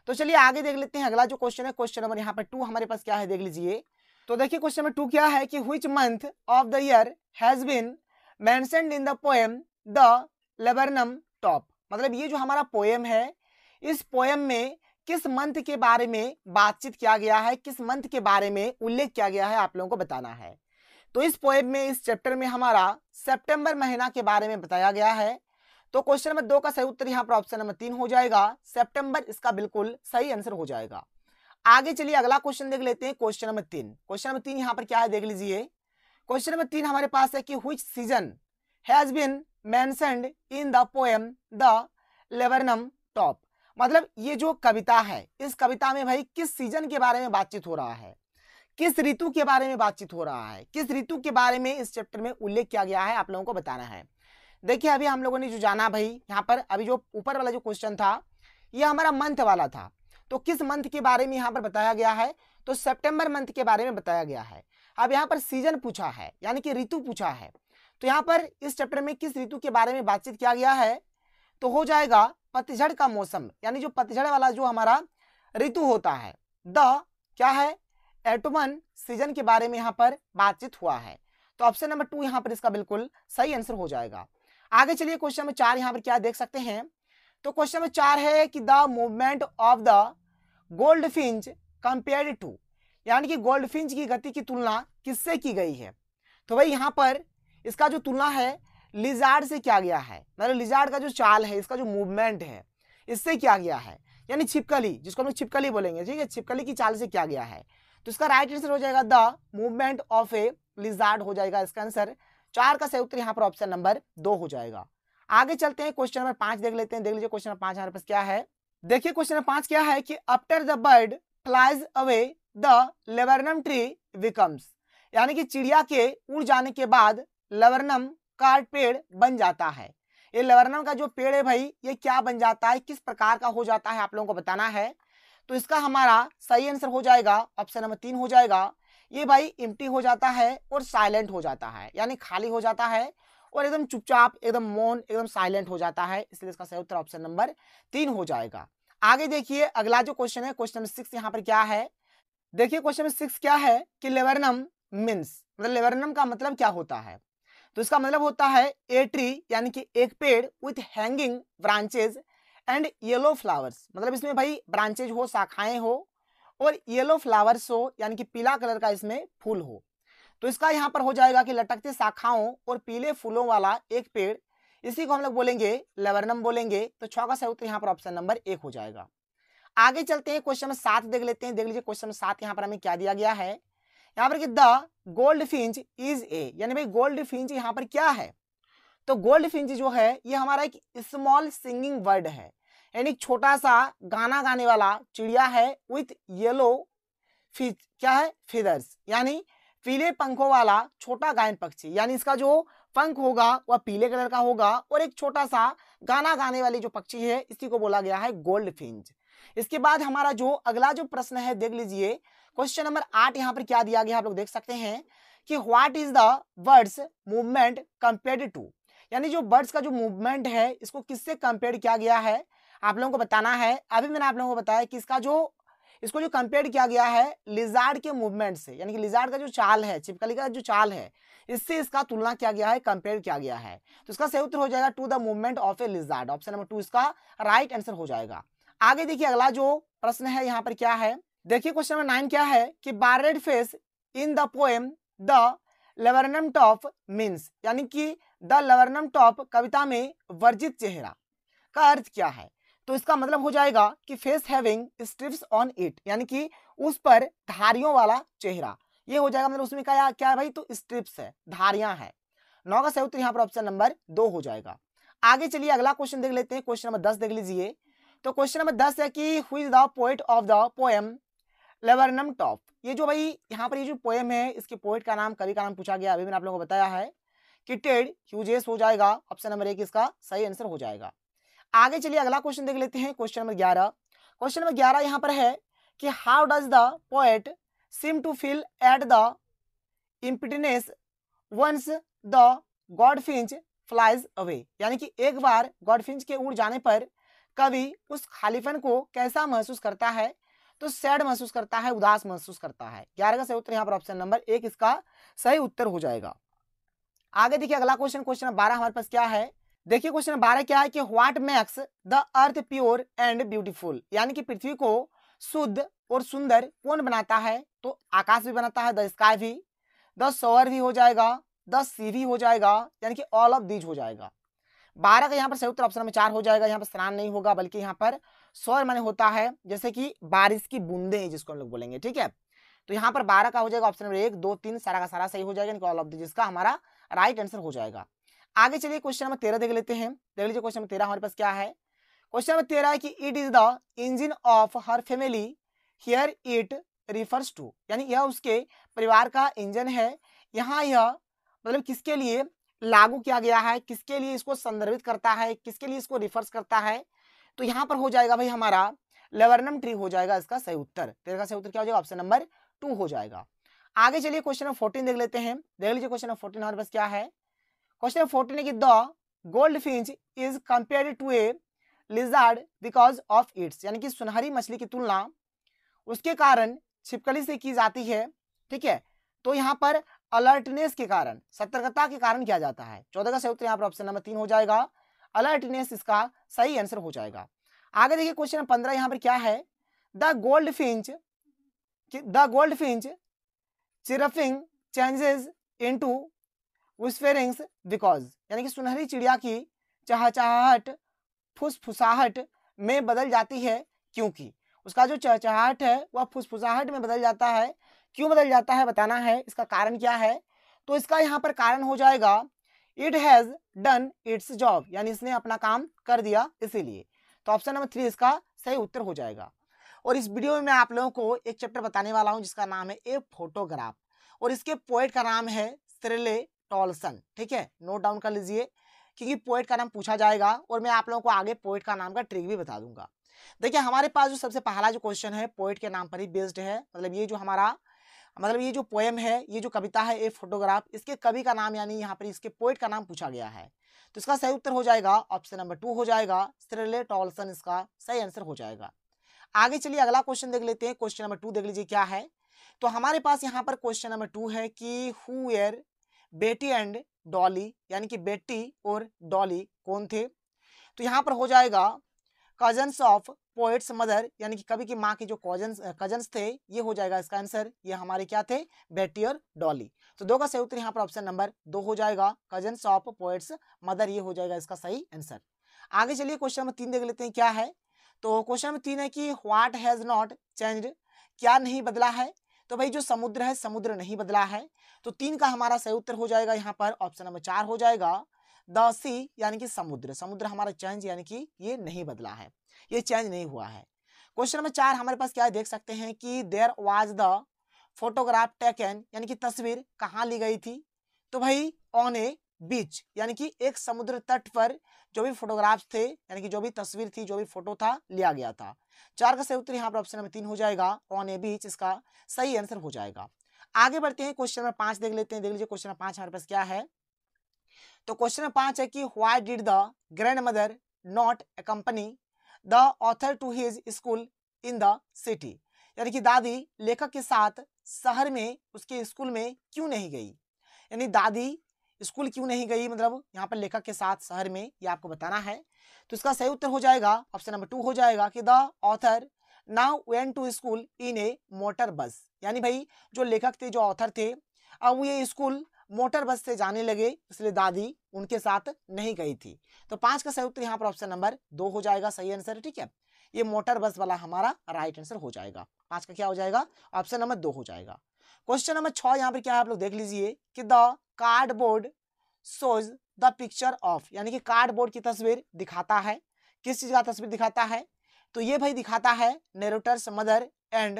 तो चलिए आगे देख लेते हैं अगला जो क्वेश्चन है, क्वेश्चन नंबर यहाँ पर 2 हमारे पास क्या है देख लीजिए। तो देखिए क्वेश्चन नंबर 2 क्या है कि which month of the year has been mentioned in the poem the laburnum top, मतलब ये जो हमारा पोएम है, इस पोएम में किस मंथ के बारे में बातचीत किया गया है, किस मंथ के बारे में उल्लेख किया गया है, आप लोगों को बताना है। तो इस पोएम में, इस चैप्टर में हमारा सितंबर महीना के बारे में बताया गया है। तो क्वेश्चन नंबर 2 का सही उत्तर यहाँ पर ऑप्शन नंबर 3 हो जाएगा, सितंबर इसका बिल्कुल सही आंसर हो जाएगा। आगे चलिए अगला क्वेश्चन देख लेते हैं, क्वेश्चन नंबर 3। क्वेश्चन नंबर 3 यहाँ पर क्या है देख लीजिए। क्वेश्चन नंबर 3 हमारे पास है कि which season has been mentioned in the poem the laburnum top, मतलब ये जो कविता है, इस कविता में भाई किस सीजन के बारे में बातचीत हो रहा है, किस ऋतु के बारे में बातचीत हो रहा है, किस ऋतु के बारे में इस चैप्टर में उल्लेख किया गया है, आप लोगों को बताना है। देखिए अभी हम लोगों ने जो जाना भाई, यहाँ पर अभी जो ऊपर वाला जो क्वेश्चन था ये हमारा मंथ वाला था, तो किस मंथ के बारे में यहाँ पर बताया गया है, तो सितंबर मंथ के बारे में बताया गया है। अब यहाँ पर सीजन पूछा है, यानी कि ऋतु पूछा है, तो यहाँ पर इस चैप्टर में किस ऋतु के बारे में बातचीत किया गया है, तो हो जाएगा पतझड़ का मौसम, यानी जो पतझड़ वाला जो हमारा ऋतु होता है, द क्या है एटमन सीजन के बारे में यहाँ पर बातचीत हुआ है। तो ऑप्शन नंबर 2 यहाँ पर इसका बिल्कुल सही आंसर हो जाएगा। आगे चलिए क्वेश्चन नंबर 4 यहाँ पर क्या देख सकते हैं। तो क्वेश्चन नंबर 4 है कि the movement of the goldfinch compared to, यानी कि गोल्डफिंच की गति की तुलना किससे की गई है। तो भाई यहाँ पर इसका जो तुलना है लिजार्ड से किया गया है, मतलब लिजार्ड का जो चाल है, इसका जो मूवमेंट है, इससे किया गया है, यानी छिपकली, जिसको हम लोग छिपकली बोलेंगे, ठीक है, छिपकली की चाल से किया गया है। तो इसका राइट आंसर हो जाएगा the movement of a lizard हो जाएगा इसका आंसर। 4 का सही उत्तर यहाँ पर ऑप्शन नंबर 2 हो जाएगा। आगे चलते हैं क्वेश्चन नंबर 5 देख लेते हैं। देख लीजिए क्वेश्चन नंबर 5 हमारे पास क्या है। देखिए क्वेश्चन नंबर 5 क्या है कि after the bird flies away the laburnum tree becomes, यानी कि चिड़िया के उड़ जाने के बाद लवर्नम का पेड़ बन जाता है। ये लवर्नम का जो पेड़ है भाई ये क्या बन जाता है, किस प्रकार का हो जाता है, आप लोगों को बताना है। तो इसका हमारा सही आंसर हो जाएगा ऑप्शन नंबर 3 हो जाएगा। ये भाई इम्प्टी हो जाता है और साइलेंट हो जाता है, यानी खाली हो जाता है और एकदम चुपचाप, एकदम मौन, एकदम साइलेंट हो जाता है, इसलिए इसका सही उत्तर ऑप्शन नंबर 3 हो जाएगा। आगे देखिए अगला जो क्वेश्चन है, क्वेश्चन नंबर 6 यहाँ पर क्या है। देखिए क्वेश्चन नंबर 6 क्या है कि लेबरनम मीन्स, मतलब लेबरनम का मतलब क्या होता है। तो इसका मतलब होता है ए ट्री, यानी कि एक पेड़ with hanging branches and yellow flowers, मतलब इसमें भाई ब्रांचेज हो, शाखाएं हो और येलो फ्लावर्स हो, यानी कि पीला कलर का इसमें फूल हो। तो इसका यहाँ पर हो जाएगा कि लटकते शाखाओं और पीले फूलों वाला एक पेड़, इसी को हम लोग बोलेंगे लेबरनम बोलेंगे। तो 6 का सही उत्तर यहाँ पर ऑप्शन नंबर 1 हो जाएगा। आगे चलते हैं क्वेश्चन नंबर 7 देख लेते हैं। देख लीजिए क्वेश्चन नंबर 7 यहाँ पर हमें क्या दिया गया है। यहाँ पर कि the goldfinch is a, यानी भाई गोल्ड फिंच यहाँ पर क्या है। तो गोल्ड फिंच जो है ये हमारा एक स्मॉल सिंगिंग बर्ड है, यानी छोटा सा गाना गाने वाला चिड़िया है विथ येलो क्या है फीदर्स, यानी पीले पंखों वाला छोटा गायन पक्षी, यानी इसका जो पंख होगा वह पीले कलर का होगा और एक छोटा सा गाना गाने वाली जो पक्षी है इसी को बोला गया है गोल्ड फिंच। इसके बाद हमारा जो अगला जो प्रश्न है देख लीजिए क्वेश्चन नंबर 8 यहाँ पर क्या दिया गया आप लोग देख सकते हैं कि what is the bird's movement compared to, यानी जो बर्ड्स का जो मूवमेंट है इसको किससे कंपेयर किया गया है आप लोगों को बताना है। अभी मैंने आप लोगों को बताया कि इसको जो कंपेयर किया गया है लिजार्ड के मूवमेंट से, यानी कि लिजार्ड का जो चाल है, छिपकली का जो चाल है, इससे इसका तुलना किया गया है, कंपेयर किया गया है। तो इसका सही उत्तर हो जाएगा to the movement of a lizard, option number 2 इसका राइट आंसर हो जाएगा। आगे देखिए अगला जो प्रश्न है यहाँ पर क्या है। देखिए क्वेश्चन नंबर 9 क्या है कि barred face in the poem the laburnum top means, यानी कि द लेबरनम टॉप कविता में वर्जित चेहरा का अर्थ क्या है। तो इसका मतलब हो जाएगा कि face having strips on it, यानी कि उस पर धारियों वाला चेहरा, ये हो जाएगा मतलब उसमें क्या क्या है भाई, तो स्ट्रिप्स है, धारियां है। 9 का सही उत्तर यहाँ पर ऑप्शन नंबर 2 हो जाएगा। आगे चलिए अगला क्वेश्चन देख लेते हैं, क्वेश्चन नंबर 10 देख लीजिए। तो क्वेश्चन नंबर 10 है कि who is the poet of the poem laburnum top. ये जो भाई यहाँ पर ये जो पोएम है इसके पोएट का नाम, कवि का नाम पूछा गया, अभी मैंने आप लोगों को बताया है कि टेड ह्यूजेस हो जाएगा, ऑप्शन नंबर 1 इसका सही आंसर हो जाएगा। आगे चलिए अगला क्वेश्चन देख लेते हैं, क्वेश्चन नंबर 11। क्वेश्चन नंबर 11 यहाँ पर है कि how does the poet seem to feel at the emptiness once the goldfinch flies away, यानी कि एक बार गॉडफिंच के उड़ जाने पर कवि उस खालीपन को कैसा महसूस करता है। तो सैड महसूस करता है, उदास महसूस करता है। 11 का सही उत्तर यहाँ पर ऑप्शन नंबर 1 इसका सही उत्तर हो जाएगा। आगे देखिए अगला क्वेश्चन, क्वेश्चन नंबर 12 हमारे पास क्या है। देखिए क्वेश्चन नंबर 12 क्या है कि what makes the earth pure and beautiful, यानी कि पृथ्वी को शुद्ध और सुंदर कौन बनाता है। तो आकाश भी बनाता है, द स्काई भी, द शोअर भी हो जाएगा, द सी भी हो जाएगा, यानी कि ऑल ऑफ दीज हो जाएगा। 12 का यहाँ पर सही उत्तर ऑप्शन नंबर 4 हो जाएगा। यहाँ पर स्नान नहीं होगा बल्कि यहाँ पर शोअर माने होता है जैसे कि बारिश की बूंदे जिसको हम लोग बोलेंगे, ठीक है। तो यहाँ पर 12 का हो जाएगा ऑप्शन नंबर 1, 2, 3 सारा का सारा सही हो जाएगा, ऑल ऑफ दीज इसका हमारा राइट आंसर हो जाएगा। आगे चलिए क्वेश्चन नंबर 13 देख लेते हैं। देख लीजिए क्वेश्चन नंबर 13 हमारे पास क्या है। क्वेश्चन नंबर 13 है कि it is the engine of her family here it refers to, यानी यह उसके परिवार का इंजन है। यहाँ यह मतलब किसके लिए लागू किया गया है, किसके लिए इसको संदर्भित करता है, किसके लिए इसको रिफर्स करता है। तो यहाँ पर हो जाएगा भाई हमारा लेबरनम ट्री हो जाएगा इसका सही उत्तर। 13 का सही उत्तर क्या हो जाएगा, ऑप्शन नंबर 2 हो जाएगा। आगे चलिए क्वेश्चन नंबर 14 देख लेते हैं। देख लीजिए क्वेश्चन नंबर 14 हमारे पास क्या है। क्वेश्चन 14 है कि the goldfinch is compared to a lizard because of its, यानी कि सुनहरी मछली की तुलना उसके कारण छिपकली से की जाती है, ठीक है। तो यहाँ पर अलर्टनेस के कारण, सतर्कता के कारण किया जाता है। 14 का सही उत्तर यहाँ पर ऑप्शन नंबर 3 हो जाएगा, अलर्टनेस इसका सही आंसर हो जाएगा। आगे देखिए क्वेश्चन नंबर 15 यहाँ पर क्या है। The goldfinch chirping changes into whisperings because, यानी कि सुनहरी चिड़िया की चहचहाहट फुसफुसाहट में बदल जाती है क्योंकि, उसका जो चहचहाहट है वह फुसफुसाहट में बदल जाता है। क्यों बदल जाता है बताना है, इसका कारण क्या है। तो इसका यहाँ पर कारण हो जाएगा it has done it's job, यानी इसने अपना काम कर दिया इसीलिए। तो ऑप्शन नंबर 3 इसका सही उत्तर हो जाएगा। और इस वीडियो में मैं आप लोगों को एक चैप्टर बताने वाला हूं जिसका नाम है ए फोटोग्राफ, और इसके पोएट का नाम है सिरिल टॉलसन। ठीक है, नोट डाउन कर लीजिए क्योंकि पोएट का नाम पूछा जाएगा और मैं आप लोगों को आगे पोएट का नाम का ट्रिक भी बता दूंगा। देखिए हमारे पास जो सबसे पहला जो क्वेश्चन है पोएट के नाम पर ही बेस्ड है, मतलब ये जो हमारा ये जो पोएम है, ये जो कविता है ए फोटोग्राफ, इसके कवि का नाम यानी यहाँ पर इसके पोएट का नाम पूछा गया है। तो इसका सही उत्तर हो जाएगा ऑप्शन नंबर 2 हो जाएगा, सिरिल टॉलसन इसका सही आंसर हो जाएगा। आगे चलिए अगला क्वेश्चन देख लेते हैं। क्वेश्चन नंबर 2 देख लीजिए क्या है। तो हमारे पास यहाँ पर क्वेश्चन नंबर 2 है कि हु वेयर बेटी एंड डॉली, यानी कि बेटी और डॉली कौन थे। तो यहाँ पर हो जाएगा कजन्स ऑफ पोएट्स मदर, यानी कि कवि की माँ के जो कजन्स थे, ये हो जाएगा इसका आंसर। ये हमारे क्या थे, बेटी और डॉली। तो 2 का सही उत्तर यहाँ पर ऑप्शन नंबर 2 हो जाएगा, कजन्स ऑफ पोएट्स मदर, ये हो जाएगा इसका सही आंसर। आगे चलिए क्वेश्चन नंबर 3 देख लेते हैं क्या है। तो क्वेश्चन नंबर 3 है कि व्हाट हैज नॉट चेंज्ड, क्या नहीं बदला है। तो भाई जो समुद्र है, समुद्र नहीं बदला है। तो 3 का हमारा सही उत्तर हो जाएगा यहाँ पर ऑप्शन नंबर 4 हो जाएगा, द सी, यानी कि समुद्र। समुद्र हमारा चेंज यानी कि ये नहीं बदला है, ये चेंज नहीं हुआ है। क्वेश्चन नंबर 4 हमारे पास क्या है देख सकते हैं कि there was the photograph taken, यानी कि तस्वीर कहाँ ली गई थी। तो भाई ऑन ए बीच, यानी कि एक समुद्र तट पर जो भी फोटोग्राफ्स थे, यानी कि जो भी तस्वीर थी, जो भी फोटो था, लिया गया था। 4 का सही उत्तर यहाँ पर ऑप्शन नंबर 3 हो जाएगा, ऑन ए बीच इसका सही आंसर हो जाएगा। आगे बढ़ते हैं, क्वेश्चन नंबर 5 देख लेते हैं। देख लीजिए क्वेश्चन नंबर 5 हमारे पास क्या है। तो क्वेश्चन नंबर 5 है कि why did the grandmother not accompany the author to his school in the city, यानी कि दादी लेखक के साथ शहर में उसके स्कूल में क्यों नहीं गई। यानी दादी स्कूल क्यों नहीं गई, मतलब यहाँ पर लेखक के साथ शहर में, ये आपको बताना है। तो इसका सही उत्तर हो जाएगा ऑप्शन नंबर 2 हो जाएगा कि the author now went to school in a motor bus, यानी भाई जो लेखक थे, जो ऑथर थे, अब वो ये स्कूल मोटर बस से जाने लगे, इसलिए दादी उनके साथ नहीं गई थी। तो 5 का सही उत्तर यहाँ पर ऑप्शन नंबर 2 हो जाएगा, सही आंसर है। ठीक है, ये मोटर बस वाला हमारा राइट आंसर हो जाएगा। 5 का क्या हो जाएगा, ऑप्शन नंबर 2 हो जाएगा। क्वेश्चन नंबर 6 यहाँ पर क्या है आप लोग देख लीजिए कि the cardboard shows the picture of, यानी कि कार्डबोर्ड की तस्वीर दिखाता है, किस चीज का तस्वीर दिखाता है। तो ये भाई दिखाता है narrator's mother and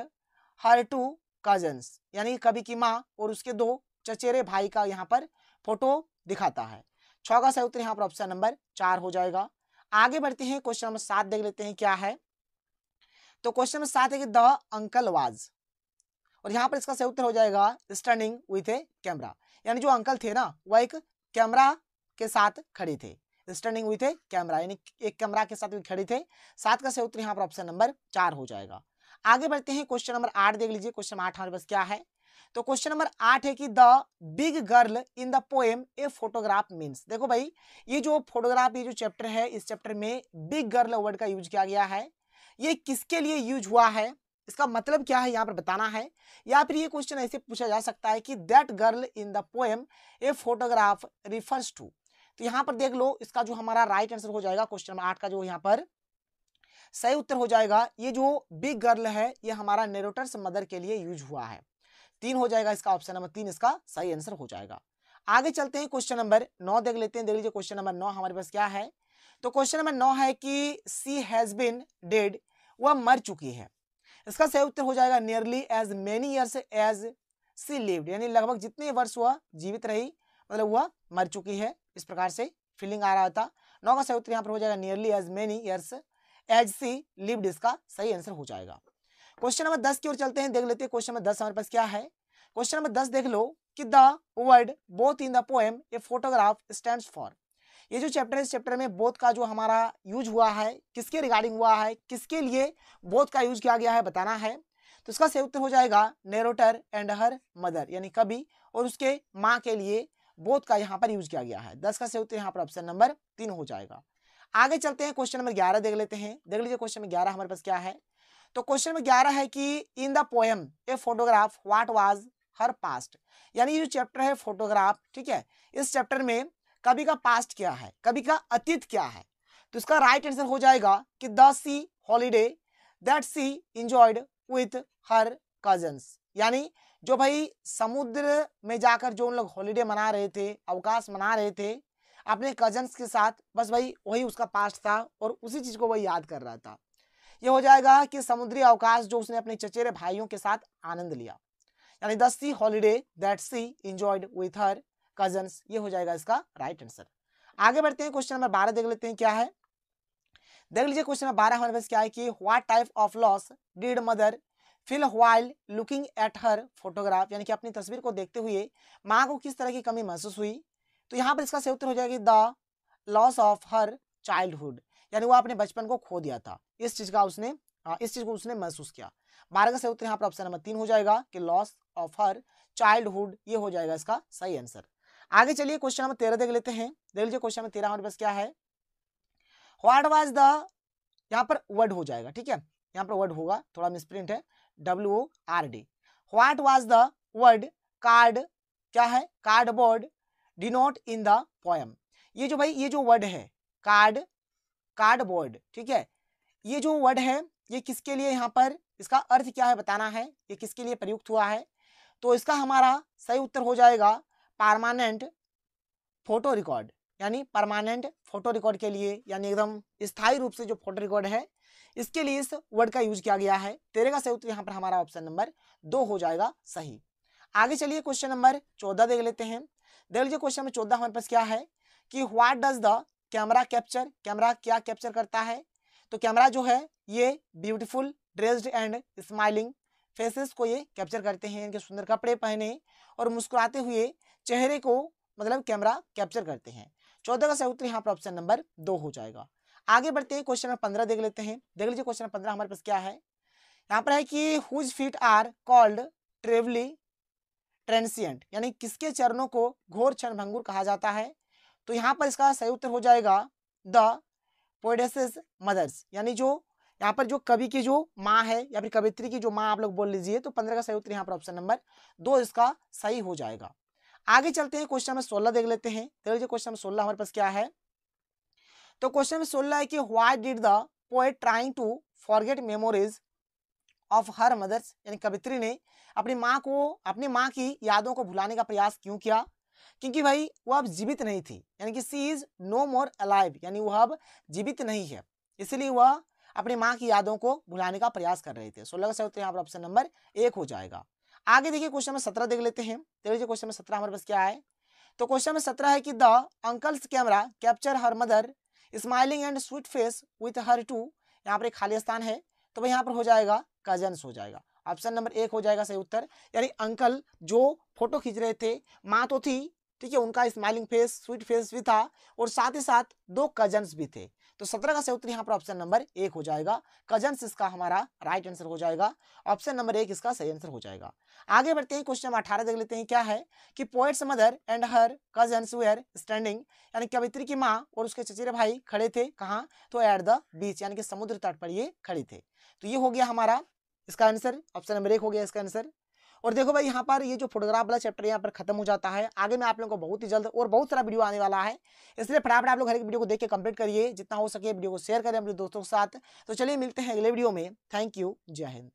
her 2 cousins, यानी कवि की माँ और उसके 2 चचेरे भाई का यहाँ पर फोटो दिखाता है। 6 का सही उत्तर यहाँ पर ऑप्शन नंबर 4 हो जाएगा। आगे बढ़ते हैं, क्वेश्चन नंबर 7 देख लेते हैं क्या है। तो क्वेश्चन नंबर 7 है कि द अंकल वाज, और यहाँ पर इसका सही उत्तर हो जाएगा स्टैंडिंग विथ ए कैमरा, यानी जो अंकल थे ना, वह एक कैमरा के साथ खड़े थे, स्टैंडिंग विथ ए कैमरा, यानी एक कैमरा के साथ खड़े थे। 7 का सही उत्तर यहाँ पर ऑप्शन नंबर 4 हो जाएगा। आगे बढ़ते हैं, क्वेश्चन नंबर 8 देख लीजिए। क्वेश्चन नंबर 8 हमारे पास क्या है। तो क्वेश्चन नंबर 8 है कि the big girl in the poem a photograph means. देखो भाई ये जो फोटोग्राफ, ये जो चैप्टर है, इस चैप्टर में बिग गर्ल वर्ड का यूज किया गया है। ये किसके लिए यूज हुआ है, इसका मतलब क्या है यहाँ पर बताना है। या फिर ये क्वेश्चन ऐसे पूछा जा सकता है कि that girl in the poem a photograph refers to. तो यहाँ पर देख लो, इसका जो हमारा राइट आंसर हो जाएगा क्वेश्चन नंबर 8 का जो यहाँ पर सही उत्तर हो जाएगा, ये जो बिग गर्ल है ये हमारा नरेटर्स मदर के लिए यूज हुआ है। 3 हो जाएगा इसका ऑप्शन नंबर 3 इसका सही आंसर हो जाएगा। आगे चलते हैं, क्वेश्चन नंबर 9 देख लेते हैं। देख लीजिए क्वेश्चन नंबर 9 हमारे पास क्या है। तो क्वेश्चन नंबर 9 है कि सी हैज बीन डेड, वह मर चुकी है। इसका सही उत्तर हो जाएगा nearly as many years as she lived, यानी लगभग जितने वर्ष वह जीवित रही, मतलब वह मर चुकी है, इस प्रकार से फीलिंग आ रहा था। 9 का सही उत्तर यहाँ पर हो जाएगा nearly as many years as she lived, इसका सही आंसर हो जाएगा। क्वेश्चन नंबर 10 की ओर चलते हैं। देख लेते हैं क्वेश्चन नंबर 10 हमारे पास क्या है। क्वेश्चन नंबर 10 देख लो कि the word both in the poem a photograph stands for. ये जो चैप्टर है, इस चैप्टर में बोथ का जो हमारा यूज हुआ है, किसके रिगार्डिंग हुआ है, किसके लिए बोथ का यूज किया गया है बताना है। तो इसका सही उत्तर हो जाएगा नरेटर एंड हर मदर, यानी कवि और उसके माँ के लिए बोथ का यहाँ पर यूज किया गया है। 10 का सही उत्तर यहाँ पर ऑप्शन नंबर 3 हो जाएगा। आगे चलते हैं, क्वेश्चन नंबर 11 देख लेते हैं। देख लीजिए क्वेश्चन नंबर 11 हमारे पास क्या है। तो क्वेश्चन नंबर 11 है कि in the poem a photograph what was her past, यानी ये जो चैप्टर है फोटोग्राफ, ठीक है, इस चैप्टर में कवि का पास्ट क्या है, कवि का अतीत क्या है। तो इसका राइट आंसर हो जाएगा कि the sea holiday that she enjoyed with her cousins, यानी जो भाई समुद्र में जाकर जो उन लोग हॉलीडे मना रहे थे, अवकाश मना रहे थे अपने कजन्स के साथ, बस भाई वही उसका पास्ट था और उसी चीज को वही याद कर रहा था। ये हो जाएगा कि समुद्री अवकाश जो उसने अपने चचेरे भाइयों के साथ आनंद लिया, यानी the sea holiday that she enjoyed with her cousins, ये हो जाएगा इसका राइट आंसर। आगे बढ़ते हैं, क्वेश्चन नंबर 12 देख लेते हैं क्या है। देख लीजिए क्वेश्चन नंबर 12 हमारे पास क्या है कि what type of loss did mother feel while looking at her photograph, यानी कि अपनी तस्वीर को देखते हुए माँ को किस तरह की कमी महसूस हुई। तो यहाँ पर इसका सही उत्तर हो जाएगी the loss of her childhood, यानी वो अपने बचपन को खो दिया था, इस चीज को उसने महसूस किया। 12 का सही उत्तर यहाँ पर ऑप्शन नंबर 3 हो जाएगा कि लॉस ऑफ हर चाइल्डहुड, ये हो जाएगा इसका सही आंसर। आगे चलिए क्वेश्चन नंबर 13 देख लेते हैं। देख लीजिए क्वेश्चन नंबर 13 हमारे पास क्या है। व्हाट वाज द, यहाँ पर वर्ड हो जाएगा, ठीक है, यहाँ पर वर्ड होगा, थोड़ा मिसप्रिंट है, WORD। What was the word card, क्या है, cardboard denote in the poem. ये जो भाई ये जो वर्ड है कार्डबोर्ड, ठीक है, ये जो वर्ड है ये किसके लिए, यहाँ पर इसका अर्थ क्या है बताना है, ये किसके लिए प्रयुक्त हुआ है। तो इसका हमारा सही उत्तर हो जाएगा परमानेंट फोटो रिकॉर्ड, यानी परमानेंट फोटो रिकॉर्ड के लिए, यानी एकदम स्थायी रूप से जो फोटो रिकॉर्ड है इसके लिए इस वर्ड का यूज किया गया है। 13 का सही उत्तर यहाँ पर हमारा ऑप्शन नंबर 2 हो जाएगा सही। आगे चलिए क्वेश्चन नंबर 14 देख लेते हैं। देख लीजिए क्वेश्चन नंबर 14 हमारे पास क्या है कि what does the camera capture, camera क्या कैप्चर करता है। तो कैमरा जो है ये beautiful dressed and smiling faces को ये कैप्चर करते हैं, इनके सुंदर कपड़े पहने और मुस्कुराते हुए चेहरे को मतलब कैमरा कैप्चर करते हैं। 14 का सही उत्तर यहाँ पर ऑप्शन नंबर 2 हो जाएगा। आगे बढ़ते हैं, क्वेश्चन नंबर 15 देख लेते हैं। देख लीजिए क्वेश्चन नंबर 15 हमारे पास क्या है। यहाँ पर है कि whose feet are called travelly transient, यानी किसके चरणों को घोर क्षणभंगुर कहा जाता है। तो यहाँ पर इसका सही उत्तर हो जाएगा द पोएटेस मदर्स, यानी जो यहाँ पर जो कवि की जो माँ है या फिर कवित्री की जो माँ आप लोग बोल लीजिए। तो 15 का सही उत्तर यहाँ पर ऑप्शन नंबर 2 इसका सही हो जाएगा। आगे चलते हैं, क्वेश्चन नंबर 16 देख लेते हैं। देख लीजिए क्वेश्चन नंबर 16 हमारे पास क्या है। तो क्वेश्चन नंबर 16 है कि why did the poet trying to forget memories of her mother's, यानी कवित्री ने अपनी माँ की यादों को भुलाने का प्रयास क्यों किया। क्योंकि भाई वो अब जीवित नहीं थी, यानी कि सी इज नो मोर अलाइव, यानी वह अब जीवित नहीं है, इसलिए वह अपनी माँ की यादों को भुलाने का प्रयास कर रहे थे। 16 का सही उत्तर यहाँ पर ऑप्शन नंबर 1 हो जाएगा। आगे देखिए क्वेश्चन नंबर 17 देख लेते हैं। देख लीजिए क्वेश्चन नंबर 17 हमारे पास क्या है। तो क्वेश्चन नंबर 17 है कि the uncle's camera capture her mother smiling and sweet face with her two, यहाँ पर एक खाली स्थान है तो भाई यहाँ पर हो जाएगा कजन्स हो जाएगा, ऑप्शन नंबर 1 हो जाएगा सही उत्तर। यानी अंकल जो फोटो खींच रहे थे, माँ तो थी, ठीक है, उनका स्माइलिंग फेस स्वीट फेस भी था और साथ ही साथ 2 कजन्स भी थे। तो 17 का सही उत्तर यहाँ पर ऑप्शन नंबर 1 हो जाएगा, कजन्स इसका हमारा राइट आंसर हो जाएगा, ऑप्शन नंबर 1 इसका सही आंसर हो जाएगा। आगे बढ़ते हैं, क्वेश्चन नंबर 18 देख लेते हैं क्या है कि poet's mother and her cousins were standing, यानी कवित्री की माँ और उसके चचेरे भाई खड़े थे कहाँ, तो एट द बीच, यानी कि समुद्र तट पर ये खड़े थे। तो ये हो गया हमारा इसका आंसर, ऑप्शन नंबर 1 हो गया इसका आंसर। और देखो भाई यहाँ पर ये जो फोटोग्राफ वाला चैप्टर यहाँ पर खत्म हो जाता है। आगे में आप लोगों को बहुत ही जल्द और बहुत सारा वीडियो आने वाला है, इसलिए फटाफट आप लोग हर एक वीडियो को देख के कंप्लीट करिए, जितना हो सके वीडियो को शेयर करें अपने दोस्तों के साथ। तो चलिए मिलते हैं अगले वीडियो में। थैंक यू, जय हिंद।